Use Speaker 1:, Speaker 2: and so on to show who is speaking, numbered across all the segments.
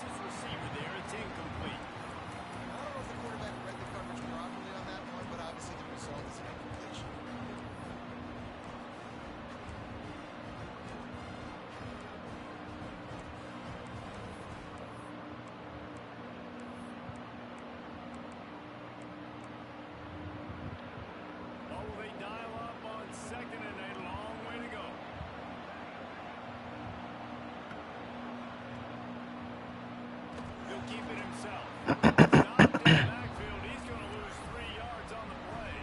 Speaker 1: his receiver there. It's incomplete.
Speaker 2: I don't know if the quarterback read the coverage properly on that one, but obviously the result is an incompletion.
Speaker 1: Oh, they dial up on second and a long way to go. He'll keep it himself. Stopped in the backfield. He's going to lose 3 yards on the play.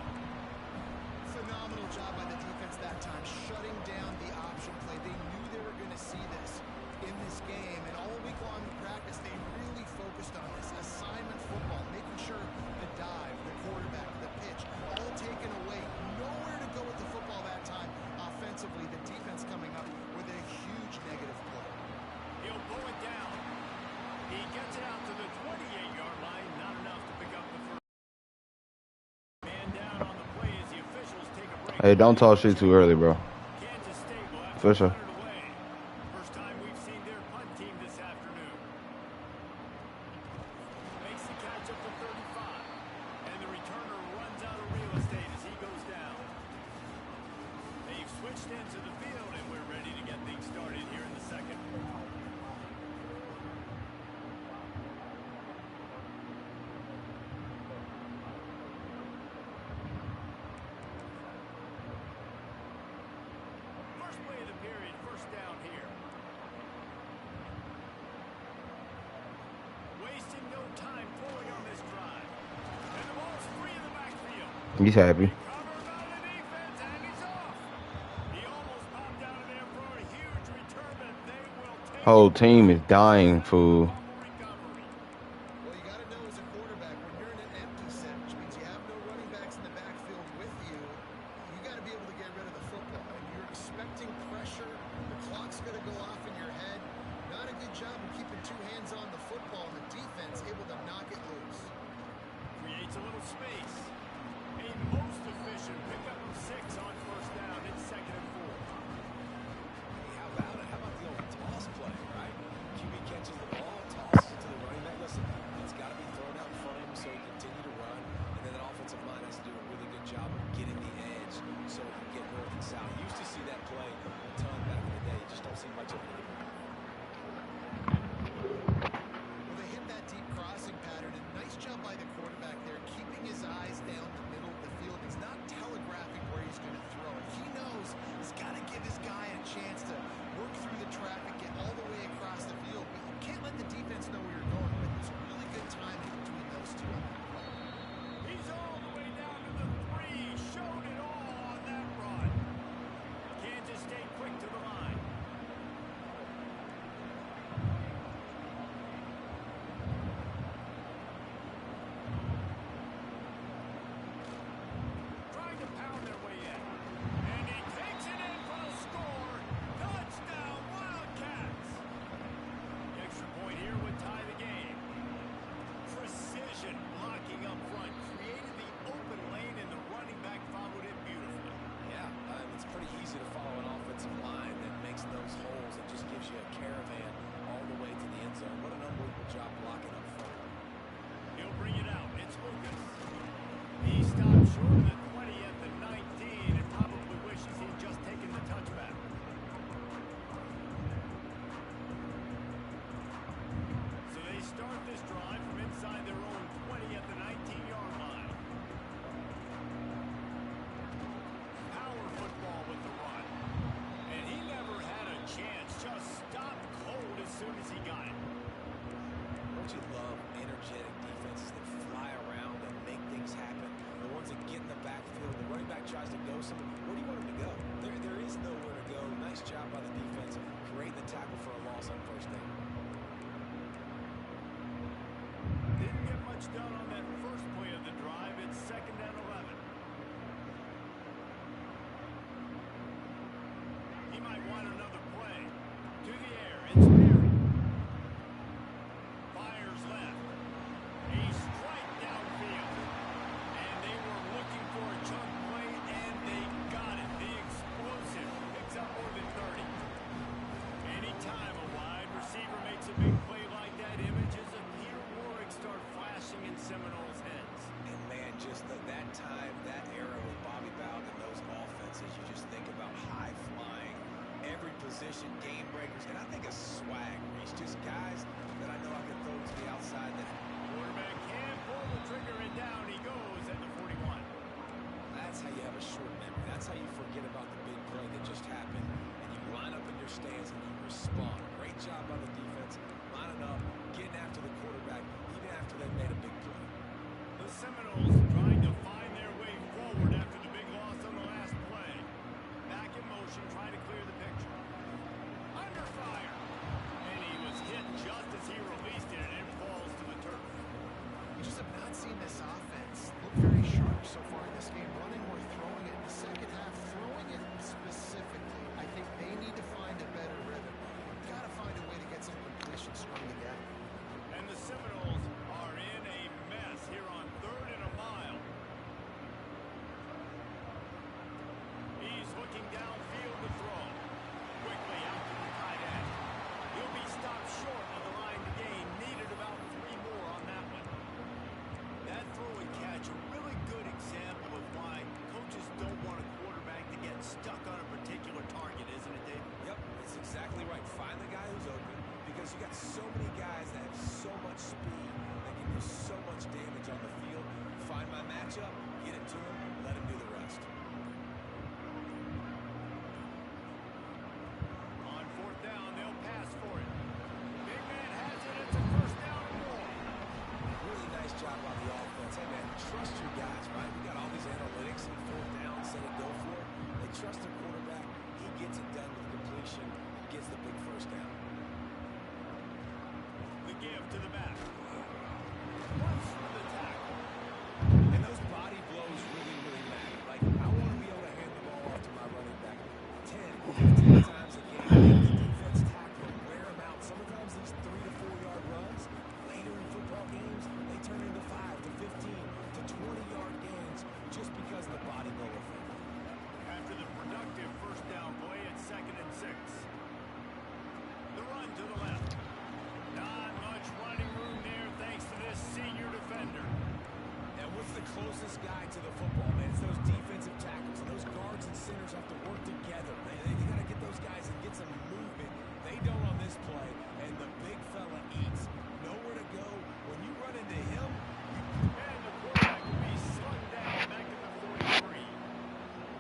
Speaker 2: Phenomenal job by the defense that time, shutting down the option play. They knew they were going to see this in this game, and all week long in practice, they really focused on this assignment football, making sure the dive, the quarterback, the pitch, all taken away. Nowhere to go with the football that time. Offensively, the defense coming up with a huge negative play.
Speaker 1: He'll pull it down. He gets it out to the 28-yard line. Not enough to pick up the first. Man down on the play as the officials take a break.
Speaker 3: Hey, don't talk shit too early, bro.
Speaker 1: Kansas State will have to
Speaker 3: Fisher.
Speaker 1: punt it away. First time we've seen their punt team this afternoon. Makes the catch up to 35. And the returner runs out of real estate as he goes down. They've switched into the field, and we're ready to get things started here in the second. First play of the period, first down here. Wasting no time pulling on this drive. And the ball's free in the backfield.
Speaker 3: He's happy.
Speaker 1: Covered by the defense, and he's off. He almost popped out of there for a huge return, but they will take
Speaker 3: Whole team is dying, fool.
Speaker 1: fumble recovery.
Speaker 2: Well, you got to know as a quarterback, when you're in an empty set, which means you have no running backs in the backfield with you, you got to be able to get rid of the football. And you're expecting pressure. The clock's going to go off in your head. Not a good job of keeping two hands on the football, and the defense able to knock it loose.
Speaker 1: Creates a little space. A most efficient pickup of 6 on first down. It's second and 4.
Speaker 4: Hey, how about it? How about the old toss play, right? QB catches the ball, tosses it to the running back. Listen, it's got to be thrown out in front of him so he can continue to run. And then the offensive line has to do a really good job of getting the edge so he can get north and south. You used to see that play a ton back in the day. You just don't see much of it anymore.
Speaker 2: Well, they hit that deep crossing pattern, and nice job by the quarterback there, keeping his eyes down the middle of the field. He's not telegraphing where he's going to throw it. He knows he's got to give his guy a chance to work through the traffic, get all the way across the field. But you can't let the defense know where you're going with. There's really good timing between those two on that play.
Speaker 1: He's all the way down to the 3. Showed it all on that run. Kansas State quick to the line. Trying to pound their way in. And he takes it in for the score. Touchdown, Wildcats. The extra point here would tie the game. Precision blocking up front. Created the open lane, and the running back followed it beautifully.
Speaker 4: Yeah, it's pretty easy to follow an offensive line that makes those holes and just gives you a caravan all the way to the end zone. What an unbelievable job blocking up front.
Speaker 1: He'll bring it out. It's Lucas. He stopped short of the 20 at the 19 and probably wishes he'd just taken the touchback. So they start this drive from inside their own 20 at the 19-yard line. Power football with the run. And he never had a chance. Just stopped cold as soon as he got it.
Speaker 4: Don't you love energetic defenses that fly around and make things happen? The ones that get in the backfield, the running back tries to go somewhere. Where do you want him to go? There is nowhere to go. Nice job by the defense creating the tackle for a loss on first down.
Speaker 1: Didn't get much done on that first play of the drive. It's second and 11. He might want another play. To the air. It's Perry. Fires left. A strike downfield. And they were looking for a chunk play, and they got it. The explosive picks up more than 30. Anytime a wide receiver makes a big play like that,
Speaker 4: efficient game breakers, and I think a swag, Reese. Just guys that I know I can throw to the outside that
Speaker 1: Quarterback can pull the trigger, and down he goes at the 41.
Speaker 4: that's how you have a short memory. That's how you forget about the big play that just happened, and you line up in your stance and you respond. Great job by the defense, lining up, getting after the quarterback, even after they made a big play.
Speaker 1: The Seminoles trying to find their way forward after the big loss on the last play. Back in motion, trying to clear the picture. Under fire. And he was hit just as he released it, and it falls to the turf.
Speaker 2: We just have not seen this offense look very sharp so far in this game. Running or throwing it in the second half, throwing it specifically. I think they need to find a better rhythm. Got to find a way to get some completions strung together.
Speaker 1: And the Seminoles are in a mess here on 3rd and a mile. He's looking downfield to throw. Quickly out to the tight end. He'll be stopped short of the line to gain. Needed about 3 more on that one. That throw and catch, a really good example of why coaches don't want a quarterback to get stuck on a particular target, isn't it, Dave?
Speaker 4: Yep, that's exactly right. Find the guy who's open because you got so many guys that have so much speed that can do so much damage on the field. Find my matchup, get it to him, let him do the rest.
Speaker 1: On 4th down, they'll pass for it. Big man has it. It's a 1st down and more.
Speaker 4: Really nice job by the offense. Hey, man, trust your guys, right? We got all these analytics and 4th down, set it, go for it. They trust their quarterback. He gets it done with completion, gets the big 1st down.
Speaker 1: The give to the back. Once for the tackle.
Speaker 4: And those body blows really, really matter. Like, I want to be able to hand the ball off to my running back 10, 15 times a game. Make the defense tackle him, wear him out. Sometimes these 3 to 4 yard runs, later in football games, they turn into 5 to 15 to 20-yard gains just because of the body blow effect.
Speaker 1: After the productive 1st down play, it's 2nd and 6. The run to the left. Not much running room there thanks to this senior defender.
Speaker 4: And what's the closest guy to the football, man? It's those defensive tackles. And those guards and centers have to work together. They got to get those guys and get some movement. They don't on this play, and the big fella eats. Nowhere to go. When you run into him,
Speaker 1: And the quarterback will be slung down back at the 43.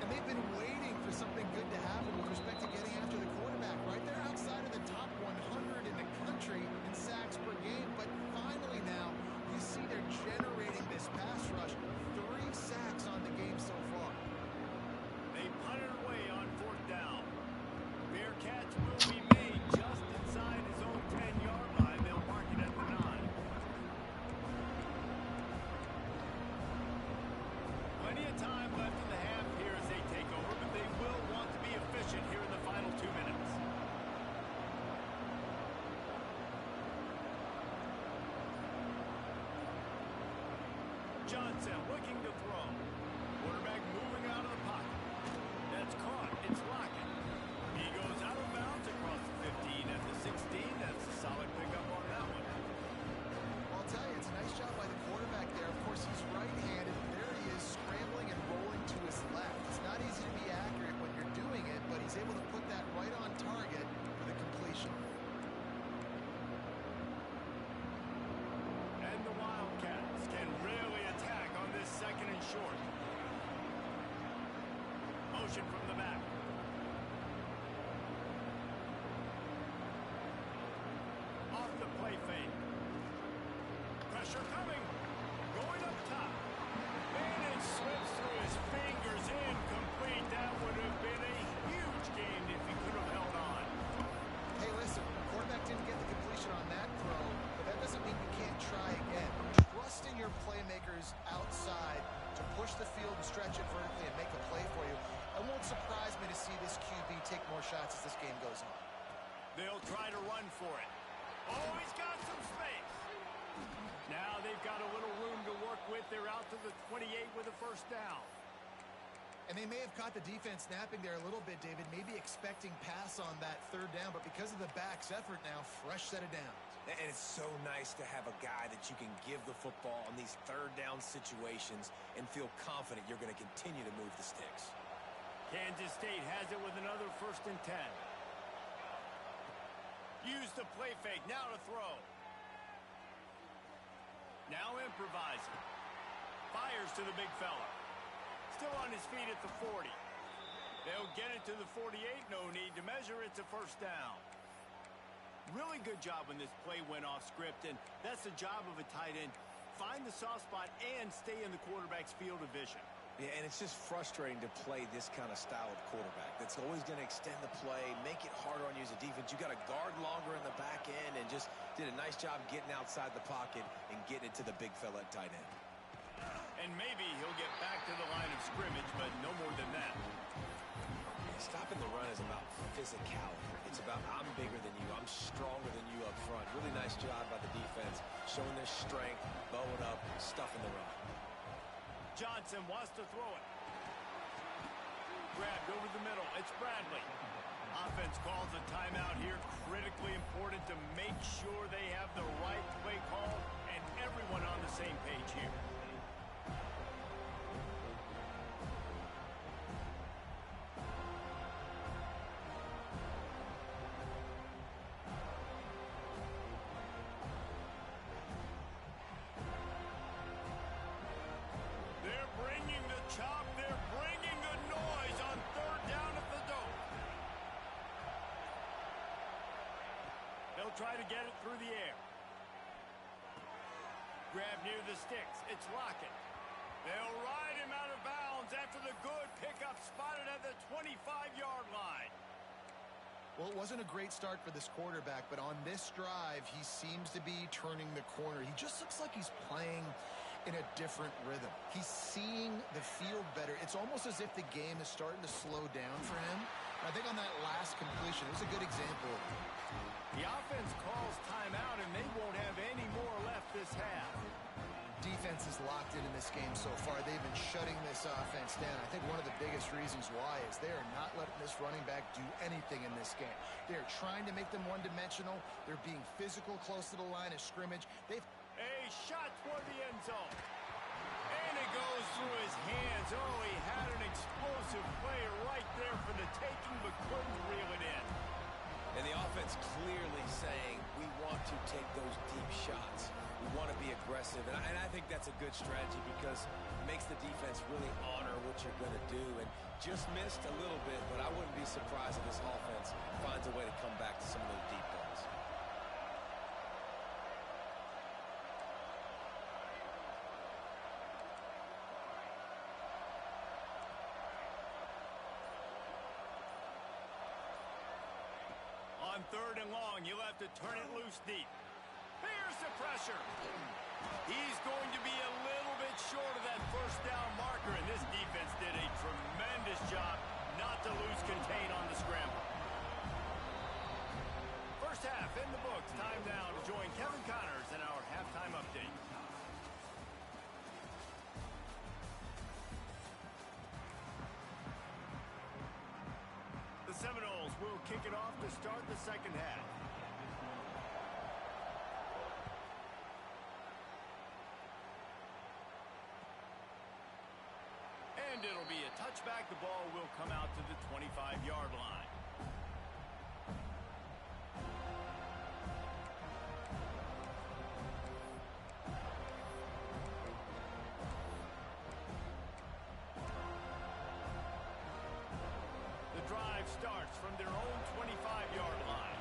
Speaker 2: And they've been waiting for something good to happen with respect to getting after the quarterback, right? They're outside of the top 100 in the country in sacks per game, but finally now you see they're generating this pass rush. 3 sacks on the game so far.
Speaker 1: They punted away on 4th down. Bearcats will be made just inside his own 10-yard line. They'll mark it at the 9. Plenty of time left in the half here as they take over, but they will want to be efficient here in the final 2 minutes. Johnson looking to throw. Quarterback moving out of the pocket. That's caught. It's Lockett. He goes out of bounds across the 15 at the 16. That's a solid pickup on that one.
Speaker 2: Well, I'll tell you, it's a nice job by the quarterback there. Of course, he's right-handed. There he is, scrambling and rolling to his left. It's not easy to be accurate when you're doing it, but he's able to put that right on target for the completion.
Speaker 1: And the Wildcats can really attack on this 2nd and short. Motion from the back. Off the play fake. Pressure coming. Going up top. And it slips through his fingers. Incomplete. That would have been a huge gain if he could have held on.
Speaker 2: Hey, listen, quarterback didn't get the completion on that throw, but that doesn't mean you can't try again. Trusting your playmakers outside to push the field and stretch it vertically and make a play for you. It won't surprise me to see this QB take more shots as this game goes on.
Speaker 1: They'll try to run for it. Oh, he's got some space. Now they've got a little room to work with. They're out to the 28 with a 1st down.
Speaker 2: And they may have caught the defense napping there a little bit, David, maybe expecting pass on that 3rd down, but because of the back's effort now, fresh set of downs.
Speaker 4: and it's so nice to have a guy that you can give the football in these 3rd down situations and feel confident you're going to continue to move the sticks.
Speaker 1: Kansas State has it with another 1st and 10. Use the play fake. Now to throw. Now improvising. Fires to the big fella. Still on his feet at the 40. They'll get it to the 48. No need to measure. It's a first down. Really good job when this play went off script, and that's the job of a tight end. Find the soft spot and stay in the quarterback's field of vision.
Speaker 4: Yeah, and it's just frustrating to play this kind of style of quarterback. That's always going to extend the play, make it harder on you as a defense. You got to guard longer in the back end, and just did a nice job getting outside the pocket and getting it to the big fella at tight end.
Speaker 1: And maybe he'll get back to the line of scrimmage, but no more than that.
Speaker 4: Stopping the run is about physicality. It's about I'm bigger than you. I'm stronger than you up front. Really nice job by the defense, showing their strength, bowing up, stuffing the run.
Speaker 1: Johnson wants to throw it. Grabbed over the middle. It's Bradley. Offense calls a timeout here. Critically important to make sure they have the right play call and everyone on the same page here. They're bringing the noise on third down at the dope. They'll try to get it through the air. Grab near the sticks. It's Lockett. They'll ride him out of bounds after the good pickup spotted at the 25-yard line.
Speaker 2: Well, it wasn't a great start for this quarterback, but on this drive, he seems to be turning the corner. He just looks like he's playing in a different rhythm. He's seeing the field better. It's almost as if the game is starting to slow down for him. I think on that last completion, it was a good example of it.
Speaker 1: The offense calls timeout, and they won't have any more left this half.
Speaker 2: Defense is locked in this game so far. They've been shutting this offense down. I think one of the biggest reasons why is they are not letting this running back do anything in this game. They're trying to make them one-dimensional. They're being physical close to the line of scrimmage.
Speaker 1: A shot toward the end zone. And it goes through his hands. Oh, he had an explosive play right there for the taking, but couldn't reel it in.
Speaker 4: And the offense clearly saying, we want to take those deep shots. We want to be aggressive. And I think that's a good strategy because it makes the defense really honor what you're going to do. And just missed a little bit, but I wouldn't be surprised if this offense finds a way to come back to some of those deep balls.
Speaker 1: On third and long, you'll have to turn it loose deep. Here's the pressure. He's going to be a little bit short of that first down marker, and this defense did a tremendous job not to lose contain on the scramble. First half in the books. Time now to join Kevin Connors in our halftime update. The Seminoles will kick it off to start the second half. And it'll be a touchback. The ball will come out to the 25-yard line. The drive starts from their own 25-yard line.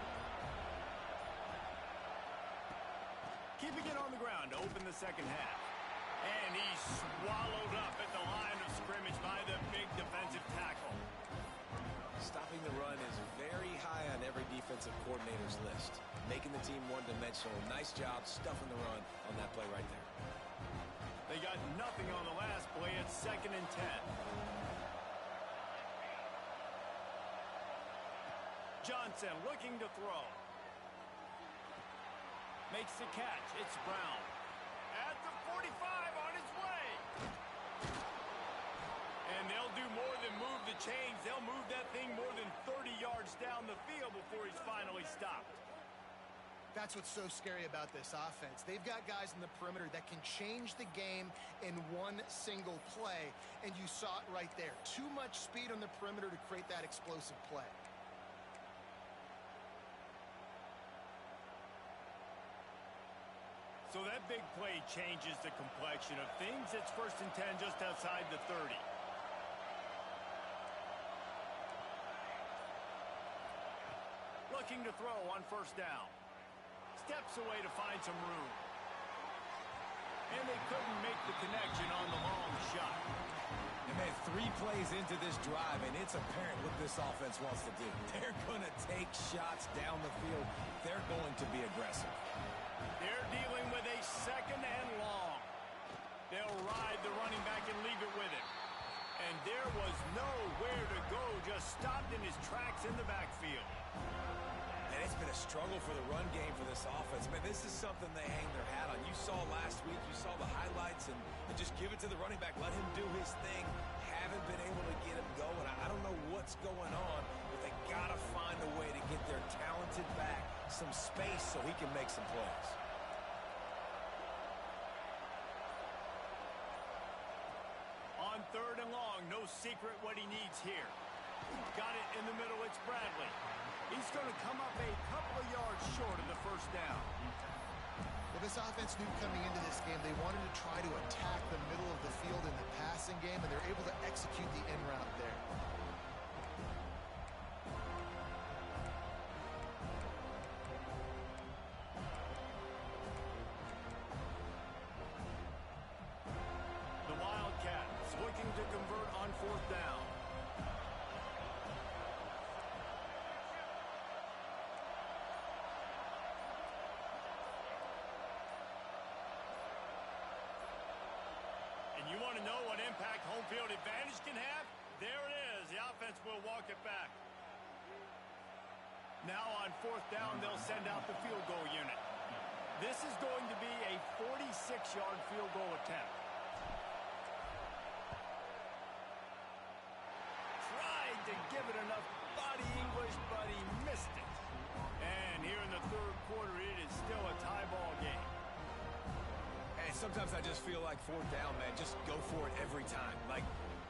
Speaker 1: Keeping it on the ground to open the second half. And he's swallowed up at the line of scrimmage by the big defensive tackle.
Speaker 4: Stopping the run is very high on every defensive coordinator's list. Making the team one-dimensional. Nice job stuffing the run on that play right there.
Speaker 1: They got nothing on the last play. It's 2nd and 10. Johnson looking to throw. Makes the catch. It's Brown. At the 45 on his way. And they'll do more than move the chains. They'll move that thing more than 30 yards down the field before he's finally stopped.
Speaker 2: That's what's so scary about this offense. They've got guys in the perimeter that can change the game in one single play, and you saw it right there. Too much speed on the perimeter to create that explosive play.
Speaker 1: So that big play changes the complexion of things. It's 1st and 10 just outside the 30. Looking to throw on 1st down. Steps away to find some room. And they couldn't make the connection on the long shot.
Speaker 4: And man, 3 plays into this drive, and it's apparent what this offense wants to do. They're going to take shots down the field. They're going to be aggressive.
Speaker 1: They're dealing with a 2nd and long. They'll ride the running back and leave it with him. And there was nowhere to go, just stopped in his tracks in the backfield.
Speaker 4: And it's been a struggle for the run game for this offense. Man, this is something they hang their hat on. You saw last week, you saw the highlights, and just give it to the running back. Let him do his thing. Haven't been able to get him going. I don't know what's going on, but they got to find a way to get their talented back some space so he can make some plays.
Speaker 1: On 3rd and long, no secret what he needs here. Got it in the middle, it's Bradley. He's going to come up a couple of yards short of the 1st down.
Speaker 2: Well, this offense knew coming into this game they wanted to try to attack the middle of the field in the passing game, and they're able to execute the in route there.
Speaker 1: The Wildcats looking to convert on 4th down. And you want to know what impact home field advantage can have? There it is. The offense will walk it back. Now on 4th down, they'll send out the field goal unit. This is going to be a 46-yard field goal attempt. Tried to give it enough body English, but he missed it. And here in the 3rd quarter, it is still a tie ball game.
Speaker 4: And sometimes I just feel like 4th down, man, just go for it every time. Like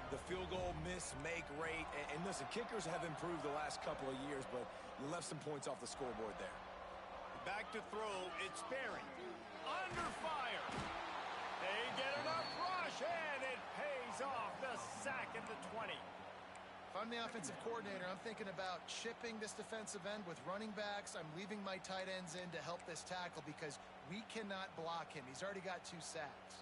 Speaker 4: the field goal miss, make rate. And listen, kickers have improved the last couple of years, but you left some points off the scoreboard there.
Speaker 1: Back to throw, it's Berry. Under fire. They get enough rush, and it pays off. The sack at the 20.
Speaker 2: If I'm the offensive coordinator, I'm thinking about chipping this defensive end with running backs. I'm leaving my tight ends in to help this tackle because we cannot block him. He's already got 2 sacks.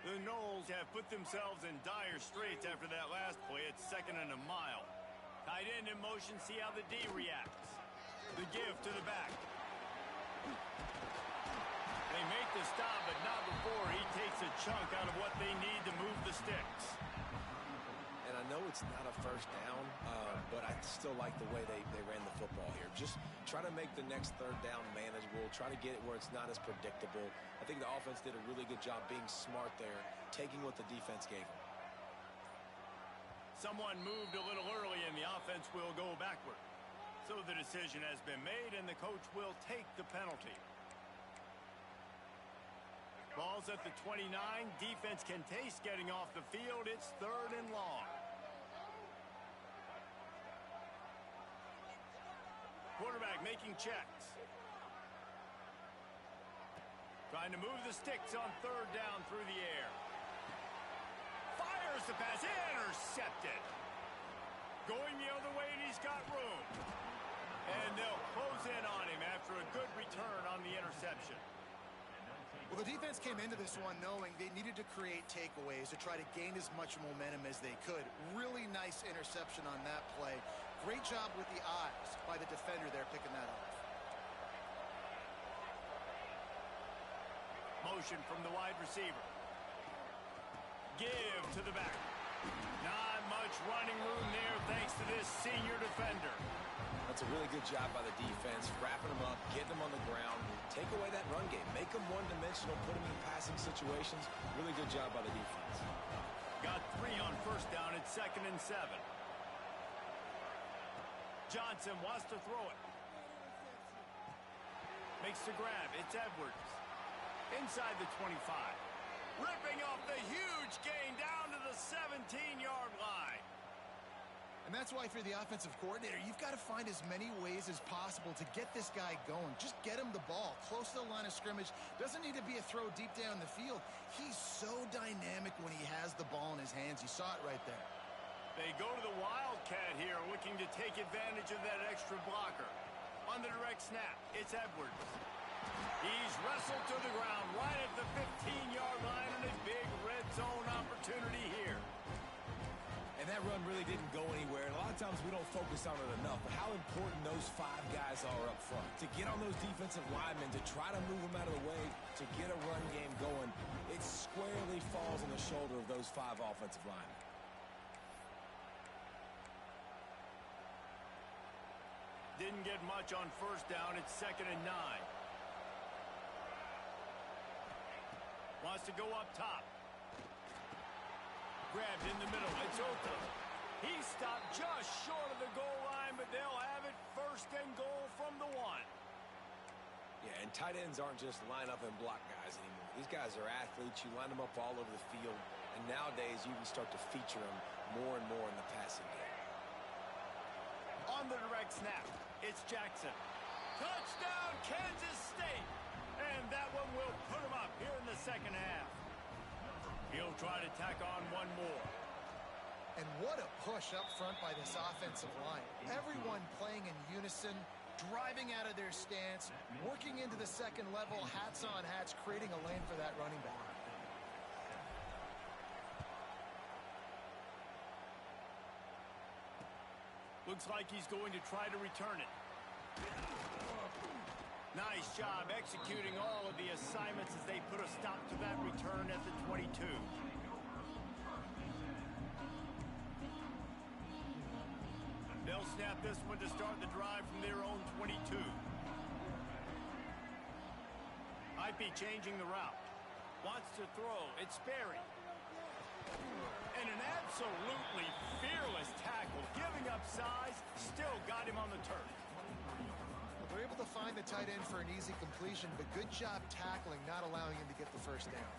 Speaker 1: The Noles have put themselves in dire straits after that last play. It's 2nd and a mile. Tight end in motion, see how the D reacts. The give to the back. They make the stop, but not before he takes a chunk out of what they need to move the sticks.
Speaker 4: And I know it's not a 1st down, but I still like the way they ran the football here. Just try to make the next 3rd down manageable. Try to get it where it's not as predictable. I think the offense did a really good job being smart there, taking what the defense gave them.
Speaker 1: Someone moved a little early, and the offense will go backward. So the decision has been made, and the coach will take the penalty. Ball's at the 29. Defense can taste getting off the field. It's 3rd and long. Quarterback making checks. Trying to move the sticks on 3rd down through the air. Fires the pass. Intercepted. Going the other way, and he's got room. And they'll close in on him after a good return on the interception.
Speaker 2: Well, the defense came into this one knowing they needed to create takeaways to try to gain as much momentum as they could. Really nice interception on that play. Great job with the eyes by the defender there picking that off.
Speaker 1: Motion from the wide receiver. Give to the back. Not much running room there thanks to this senior defender.
Speaker 4: That's a really good job by the defense, wrapping them up, getting them on the ground, take away that run game, make them one-dimensional, put them in passing situations. Really good job by the defense.
Speaker 1: Got 3 on 1st down. It's 2nd and 7. Johnson wants to throw it. Makes the grab. It's Edwards. Inside the 25. Ripping off the huge gain down to the 17-yard line.
Speaker 2: And that's why, if you're the offensive coordinator, you've got to find as many ways as possible to get this guy going. Just get him the ball close to the line of scrimmage. Doesn't need to be a throw deep down the field. He's so dynamic when he has the ball in his hands. You saw it right there.
Speaker 1: They go to the Wildcat here, looking to take advantage of that extra blocker. On the direct snap, it's Edwards. He's wrestled to the ground right at the 15-yard line, and a big red zone opportunity here.
Speaker 4: And that run really didn't go anywhere. And a lot of times we don't focus on it enough. But how important those 5 guys are up front. To get on those defensive linemen, to try to move them out of the way, to get a run game going, it squarely falls on the shoulder of those 5 offensive linemen.
Speaker 1: Didn't get much on first down. It's 2nd and 9. Wants to go up top. Grabbed in the middle. It's Ota. He stopped just short of the goal line, but they'll have it 1st and goal from the 1.
Speaker 4: Yeah, and tight ends aren't just line up and block guys anymore. These guys are athletes. You line them up all over the field. And nowadays, you can start to feature them more and more in the passing game.
Speaker 1: On the direct snap, it's Jackson. Touchdown, Kansas State. And that one will put him up here in the 2nd half. He'll try to tack on one more.
Speaker 2: And what a push up front by this offensive line. Everyone playing in unison, driving out of their stance, working into the 2nd level, hats on hats, creating a lane for that running back.
Speaker 1: Looks like he's going to try to return it. Nice job executing all of the assignments as they put a stop to that return at the 22. They'll snap this one to start the drive from their own 22. Might be changing the route. Wants to throw. It's Sperry. And an absolutely fearless tackle. Giving up size. Still got him on the turf.
Speaker 2: They're able to find the tight end for an easy completion, but good job tackling, not allowing him to get the 1st down.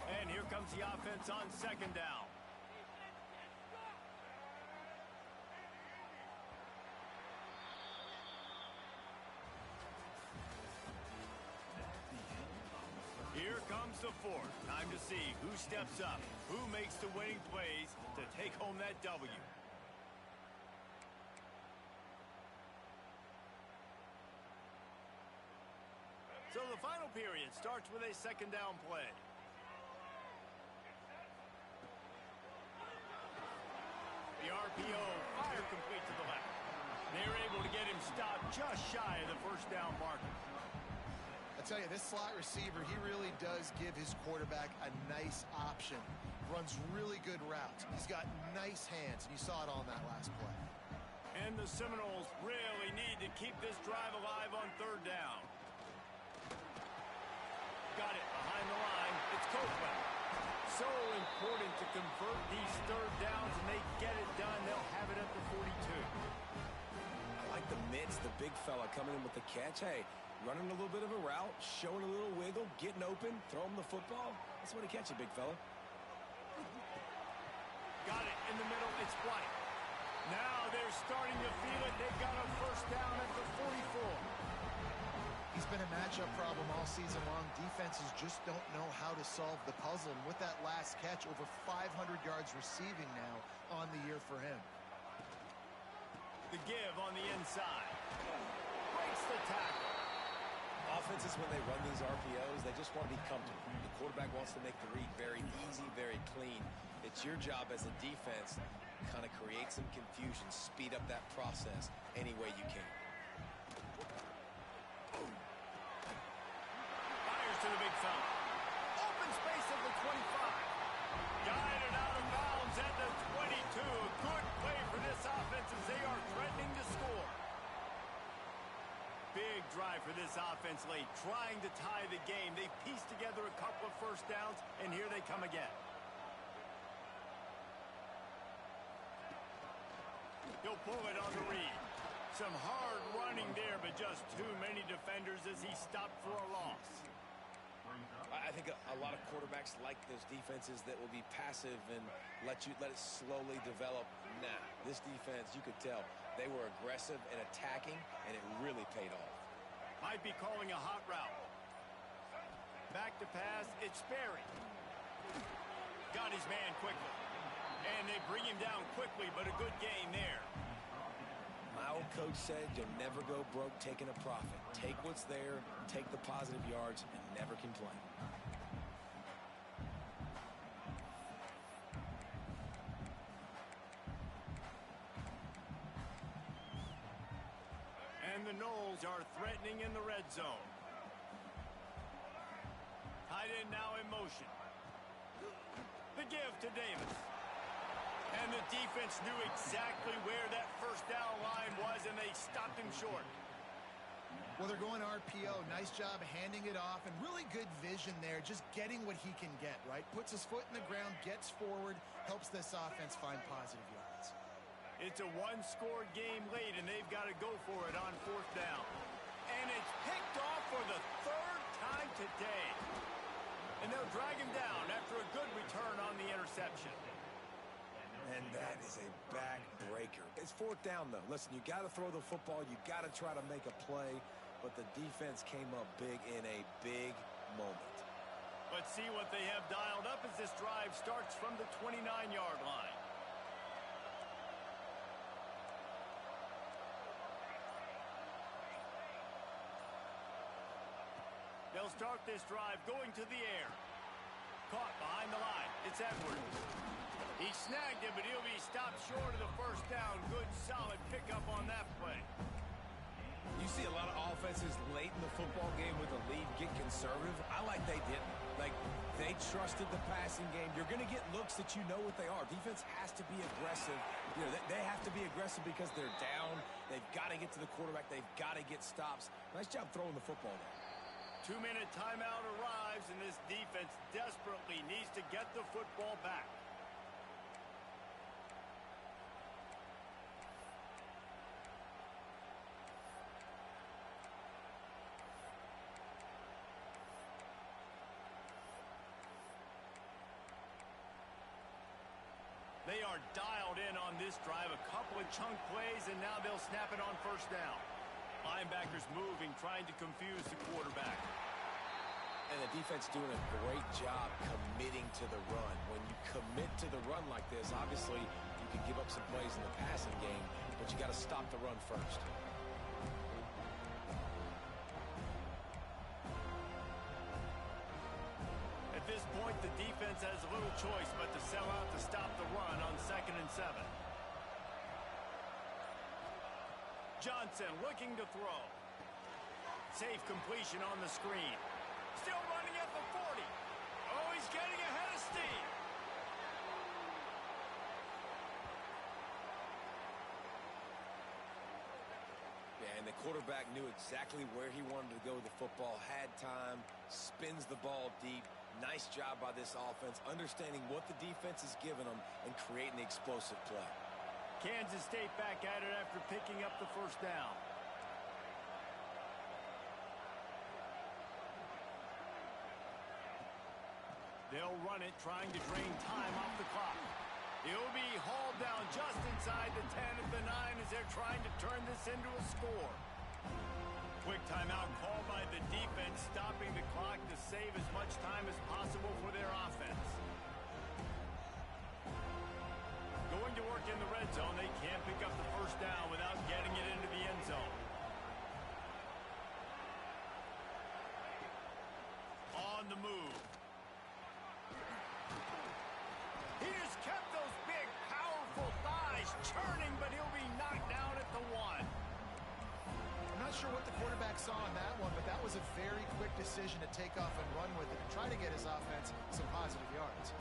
Speaker 1: And here comes the offense on 2nd down. Here comes the 4th. Time to see who steps up, who makes the winning plays to take home that W. So the final period starts with a 2nd down play. The RPO, fire complete to the left. They're able to get him stopped just shy of the 1st down marker.
Speaker 2: I tell you, this slot receiver, he really does give his quarterback a nice option. Runs really good routes. He's got nice hands, and you saw it on that last play.
Speaker 1: And the Seminoles really need to keep this drive alive on 3rd down. Got it behind the line. It's Copeland. So important to convert these 3rd downs, and they get it done. They'll have it at the 42.
Speaker 4: I like the mitts, the big fella coming in with the catch. Hey, running a little bit of a route, showing a little wiggle, getting open, throw him the football. That's what he catch you, big fella.
Speaker 1: Got it in the middle. It's White. Now they're starting to feel it. They've got a 1st down at the 44.
Speaker 2: He's been a matchup problem all season long. Defenses just don't know how to solve the puzzle. And with that last catch, over 500 yards receiving now on the year for him.
Speaker 1: The give on the inside. Breaks the tackle.
Speaker 4: Offenses, when they run these RPOs, they just want to be comfortable. The quarterback wants to make the read very easy, very clean. It's your job as a defense to kind of create some confusion, speed up that process any way you can.
Speaker 1: To the big fella. Open space at the 25. Guided out of bounds at the 22. Good play for this offense as they are threatening to score. Big drive for this offense late, trying to tie the game. They pieced together a couple of 1st downs, and here they come again. He'll pull it on the read. Some hard running there, but just too many defenders as he stopped for a loss.
Speaker 4: I I think a lot of quarterbacks like those defenses that will be passive and let it slowly develop. Nah, this defense, you could tell, they were aggressive and attacking, and it really paid off.
Speaker 1: Might be calling a hot route. Back to pass, it's Sperry. Got his man quickly. And they bring him down quickly, but a good gain there.
Speaker 4: My old coach said you'll never go broke taking a profit. Take what's there, take the positive yards, and never complain.
Speaker 1: And the Noles are threatening in the red zone. Tight end now in motion. The give to Davis. And the defense knew exactly where that first down line was, and they stopped him short.
Speaker 2: Well, they're going RPO. Nice job handing it off, and really good vision there, just getting what he can get, right? Puts his foot in the ground, gets forward, helps this offense find positive yards.
Speaker 1: It's a one-score game late, and they've got to go for it on fourth down. And it's picked off for the third time today. And they'll drag him down after a good return on the interception.
Speaker 4: And that is a backbreaker. It's fourth down, though. Listen, you got to throw the football. You got to try to make a play. But the defense came up big in a big moment.
Speaker 1: Let's see what they have dialed up as this drive starts from the 29-yard line. They'll start this drive going to the air. Caught behind the line. It's Edwards. He snagged him, but he'll be stopped short of the first down. Good, solid pickup on that play.
Speaker 4: You see a lot of offenses late in the football game with a lead get conservative. I like they didn't. Like, they trusted the passing game. You're going to get looks that you know what they are. Defense has to be aggressive. You know, they have to be aggressive because they're down. They've got to get to the quarterback. They've got to get stops. Nice job throwing the football there.
Speaker 1: 2-minute timeout arrives, and this defense desperately needs to get the football back. They are dialed in on this drive. A couple of chunk plays, and now they'll snap it on first down. Linebackers moving, trying to confuse the quarterback.
Speaker 4: And the defense doing a great job committing to the run. When you commit to the run like this, obviously you can give up some plays in the passing game, but you got to stop the run first.
Speaker 1: At this point, the defense has little choice but to sell out to stop the run on 2nd and 7. Johnson looking to throw. Safe completion on the screen. Still running at the 40. Oh, he's getting ahead of steam.
Speaker 4: Yeah, and the quarterback knew exactly where he wanted to go with the football, had time, spins the ball deep. Nice job by this offense, understanding what the defense is giving them and creating the explosive play.
Speaker 1: Kansas State back at it after picking up the first down. They'll run it, trying to drain time off the clock. He'll be hauled down just inside the 10 at the 9 as they're trying to turn this into a score. Quick timeout called by the defense, stopping the clock to save as much time as possible for their offense. Going to work in the red zone, they can't pick up the first down without getting it into the end zone. On the move. He just kept those big, powerful thighs churning, but he'll be knocked down at the 1.
Speaker 2: I'm not sure what the quarterback saw on that one, but that was a very quick decision to take off and run with it and try to get his offense some positive yards.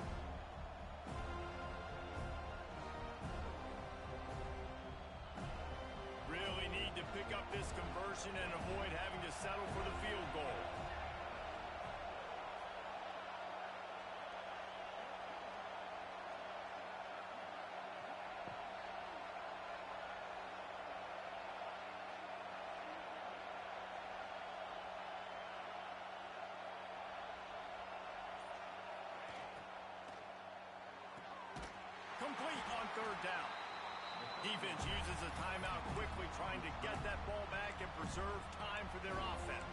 Speaker 1: Really need to pick up this conversion and avoid having to settle for the field goal. third down. Defense uses a timeout quickly, trying to get that ball back and preserve time for their offense.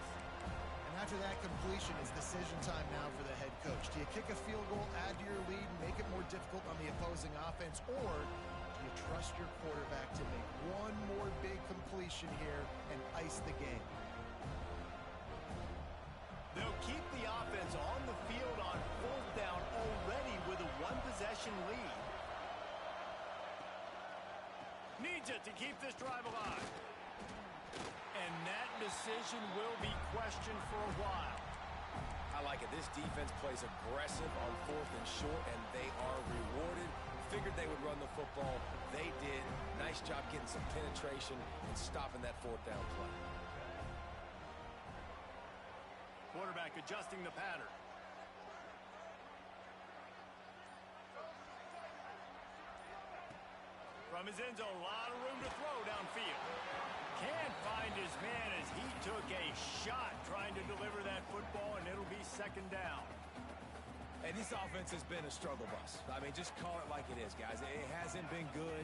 Speaker 2: And after that completion, it's decision time now for the head coach. Do you kick a field goal, add to your lead, and make it more difficult on the opposing offense, or do you trust your quarterback to make one more big completion here and ice the game?
Speaker 1: They'll keep the offense on the field on fourth down already with a one-possession lead. Needs it to keep this drive alive. And that decision will be questioned for a while.
Speaker 4: I like it. This defense plays aggressive on fourth and short, and they are rewarded. Figured they would run the football. They did. Nice job getting some penetration and stopping that fourth down play.
Speaker 1: Quarterback adjusting the pattern. From his end zone, a lot of room to throw downfield. Can't find his man as he took a shot trying to deliver that football, and it'll be second down.
Speaker 4: And this offense has been a struggle bus. I mean, just call it like it is, guys. It hasn't been good,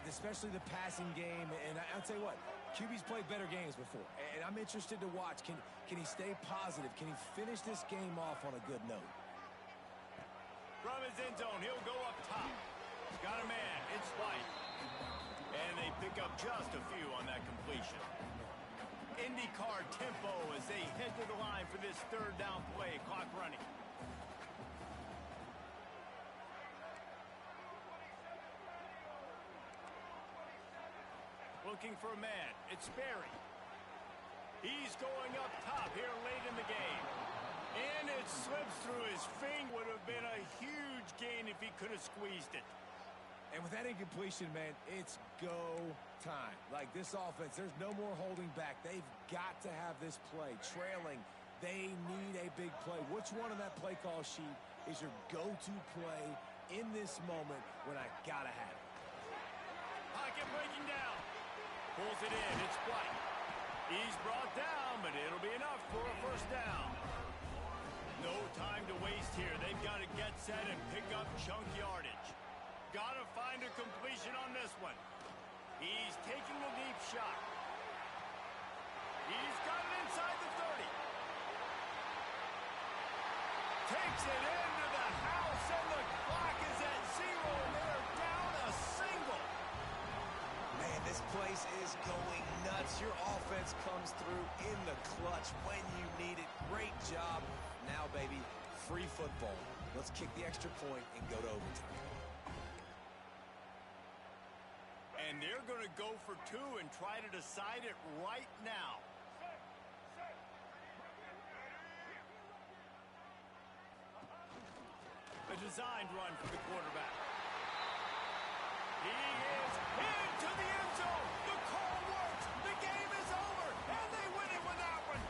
Speaker 4: especially the passing game. And I'll tell you what, QB's played better games before. And I'm interested to watch. Can he stay positive? Can he finish this game off on a good note?
Speaker 1: From his end zone, he'll go up top. Got a man. It's White. And they pick up just a few on that completion. IndyCar tempo as they head to the line for this third down play. Clock running. Looking for a man. It's Sperry. He's going up top here late in the game. And it slips through his finger. Would have been a huge gain if he could have squeezed it.
Speaker 4: And with that incompletion, man, it's go time. Like this offense, there's no more holding back. They've got to have this play. Trailing, they need a big play. Which one on that play call sheet is your go-to play in this moment when I gotta have it?
Speaker 1: Pocket breaking down. Pulls it in. It's White. He's brought down, but it'll be enough for a first down. No time to waste here. They've got to get set and pick up chunk yardage. Got to find a completion on this one. He's taking a deep shot. He's got it inside the 30. Takes it into the house, and the clock is at 0, and they're down a single.
Speaker 4: Man, this place is going nuts. Your offense comes through in the clutch when you need it. Great job. Now, baby, free football. Let's kick the extra point and go to overtime.
Speaker 1: And they're going to go for 2 and try to decide it right now. A designed run for the quarterback. He is into the end zone. The call works. The game is over. And they win it with that one.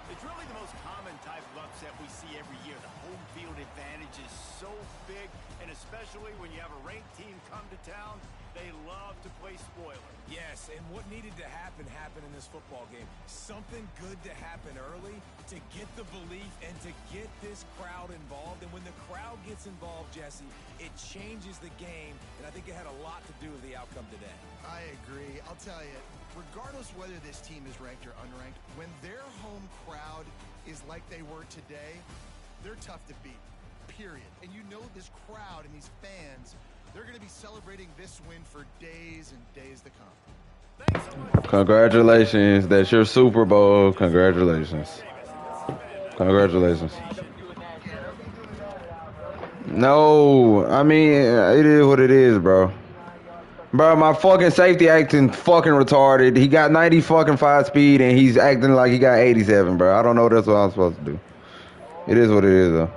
Speaker 1: It's really the most common type of upset we see every year. The home field advantage is so big, and especially when you have a ranked team come to town, they love to play spoiler.
Speaker 4: Yes, and what needed to happen happened in this football game. Something good to happen early to get the belief and to get this crowd involved. And when the crowd gets involved, Jesse, it changes the game, and I think it had a lot to do with the outcome today.
Speaker 2: I agree. I'll tell you, regardless whether this team is ranked or unranked, when their home crowd is like they were today, they're tough to beat, period. And you know this crowd and these fans, they're going to be celebrating this win for days and days to come.
Speaker 1: Thanks so much.
Speaker 3: Congratulations. That's your Super Bowl. Congratulations. Congratulations. No, I mean, it is what it is, bro. Bro, my fucking safety acting fucking retarded. He got 90 fucking 5 speed and he's acting like he got 87, bro. I don't know that's what I'm supposed to do. It is what it is, though.